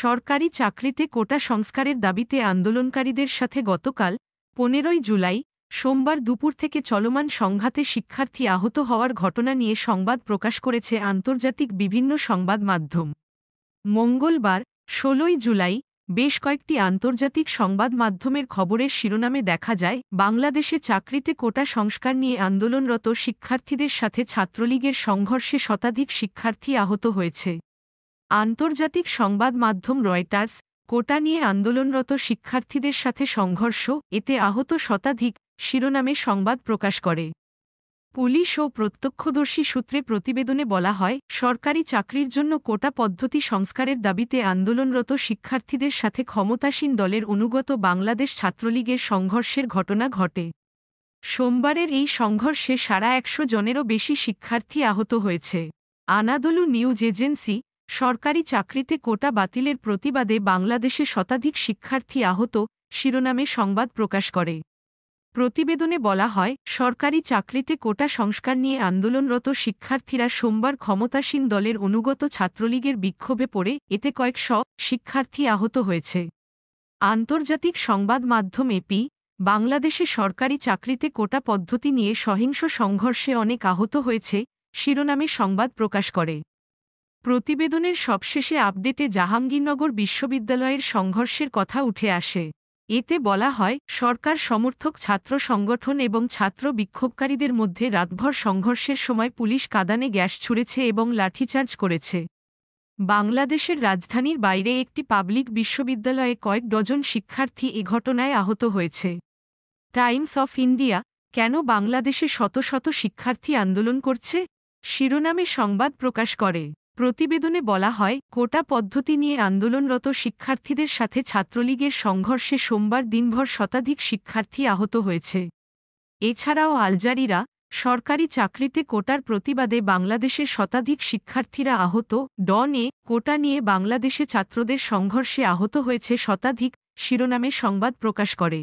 সরকারি চাকরিতে কোটা সংস্কারের দাবিতে আন্দোলনকারীদের সাথে গতকাল 15 জুলাই সোমবার দুপুর থেকে চলমান সংঘাতে শিক্ষার্থী আহত হওয়ার ঘটনা নিয়ে সংবাদ প্রকাশ করেছে আন্তর্জাতিক বিভিন্ন সংবাদ মাধ্যম। মঙ্গলবার 16 জুলাই বেশ কয়েকটি আন্তর্জাতিক সংবাদ মাধ্যমের খবরের শিরোনামে দেখা যায়, বাংলাদেশে চাকরিতে কোটা সংস্কার নিয়ে আন্দোলনরত শিক্ষার্থীদের সাথে ছাত্রলীগের সংঘর্ষে শতাধিক শিক্ষার্থী আহত হয়েছে। আন্তর্জাতিক সংবাদ মাধ্যম রয়টার্স কোটা নিয়ে আন্দোলনরত শিক্ষার্থীদের সাথে সংঘর্ষ, এতে আহত শতাধিক শিরোনামে সংবাদ প্রকাশ করে। পুলিশ ও প্রত্যক্ষদর্শী সূত্রে প্রতিবেদনে বলা হয়, সরকারি চাকরির জন্য কোটা পদ্ধতি সংস্কারের দাবিতে আন্দোলনরত শিক্ষার্থীদের সাথে ক্ষমতাসীন দলের অনুগত বাংলাদেশ ছাত্রলীগের সংঘর্ষের ঘটনা ঘটে। সোমবারের এই সংঘর্ষে সাড়া 100 জনেরও বেশি শিক্ষার্থী আহত হয়েছে। আনাদোলু নিউজ এজেন্সি সরকারি চাকরিতে কোটা বাতিলের প্রতিবাদে বাংলাদেশে শতাধিক শিক্ষার্থী আহত শিরোনামে সংবাদ প্রকাশ করে। প্রতিবেদনে বলা হয়, সরকারি চাকরিতে কোটা সংস্কার নিয়ে আন্দোলনরত শিক্ষার্থীরা সোমবার ক্ষমতাসীন দলের অনুগত ছাত্রলীগের বিক্ষোভে পড়ে এতে কয়েকশ শিক্ষার্থী আহত হয়েছে। আন্তর্জাতিক সংবাদ মাধ্যম এপি বাংলাদেশে সরকারি চাকরিতে কোটা পদ্ধতি নিয়ে সহিংস সংঘর্ষে অনেক আহত হয়েছে শিরোনামে সংবাদ প্রকাশ করে। প্রতিবেদনের সবশেষে আপডেটে জাহাঙ্গীরনগর বিশ্ববিদ্যালয়ের সংঘর্ষের কথা উঠে আসে। এতে বলা হয়, সরকার সমর্থক ছাত্র সংগঠন এবং ছাত্র বিক্ষোভকারীদের মধ্যে রাতভর সংঘর্ষের সময় পুলিশ কাঁদানে গ্যাস ছুড়েছে এবং লাঠিচার্জ করেছে। বাংলাদেশের রাজধানীর বাইরে একটি পাবলিক বিশ্ববিদ্যালয়ে কয়েক ডজন শিক্ষার্থী এ ঘটনায় আহত হয়েছে। টাইমস অফ ইন্ডিয়া কেন বাংলাদেশে শত শত শিক্ষার্থী আন্দোলন করছে শিরোনামে সংবাদ প্রকাশ করে। প্রতিবেদনে বলা হয়, কোটা পদ্ধতি নিয়ে আন্দোলনরত শিক্ষার্থীদের সাথে ছাত্রলীগের সংঘর্ষে সোমবার দিনভর শতাধিক শিক্ষার্থী আহত হয়েছে। এছাড়াও আলজাজিরা সরকারি চাকরিতে কোটার প্রতিবাদে বাংলাদেশের শতাধিক শিক্ষার্থীরা আহত। ডন-এ কোটা নিয়ে বাংলাদেশে ছাত্রদের সংঘর্ষে আহত হয়েছে শতাধিক শিরোনামে সংবাদ প্রকাশ করে।